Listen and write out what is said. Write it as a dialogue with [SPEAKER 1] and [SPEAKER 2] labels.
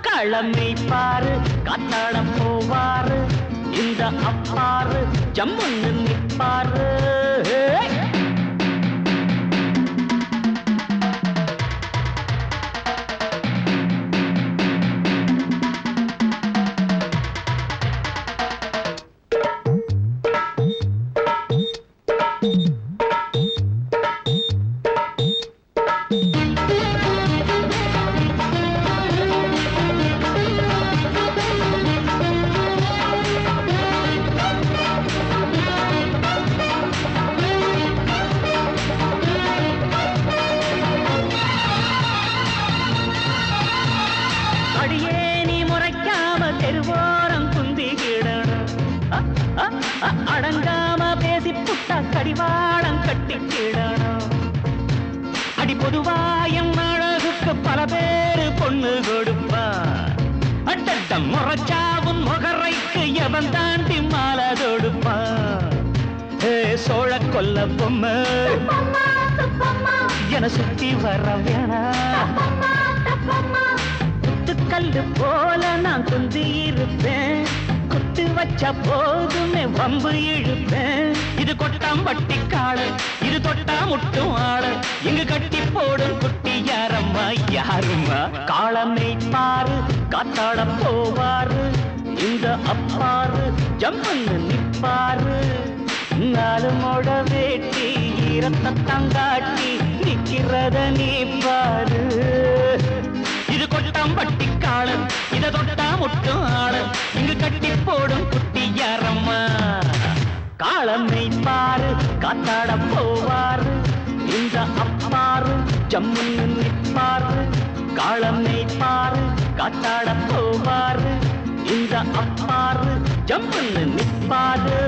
[SPEAKER 1] களமை பாரு காத்தாடம் போவாரு இந்த அப்பாரு ஜம்முன்னு நிப்பாரு அடங்காம பேசி புட்டா கடிவாளம் கட்டிக்கிடணும் அடி பொதுவாயம் அழகுக்கு பல பேரு பொண்ணு கொடுப்பா அட்டட்ட முறைச்சாவும் முகரைக்கு எவன் தாண்டி மாலை தொடுப்பா சோழ கொல்ல பொம்மை என சுத்தி வர வேணா கல்லு போல நான் குந்தி இருப்பேன் குத்து வச்ச போதுமே வம்பு இழுப்பேன் இது கொட்டாம்பட்டி காடு இது தொட்டா முட்டும் ஆடு இங்கு கட்டி போடும் குட்டி யாரம்மா யாருமா காளமை பாரு காத்தாட போவாரு இந்த அப்பாரு ஜம்முன்னு நிப்பாரு நாலு மொட வேட்டி ஈரத்தை தங்காட்டி நிக்கிறத நீ பாரு இது கொட்டாம்பட்டி காடு இத தொட்டா முட்டும் ஆடு இங்கு கட்டி போடும் குட்டி யாரம்மா காளமை பாரு காத்தாட போவாரு இந்த அப்பாரு ஜம்முன்னு நிப்பாரு காளமை பாரு காத்தாட போவாரு இந்த அப்பாரு ஜம்முன்னு நிப்பாரு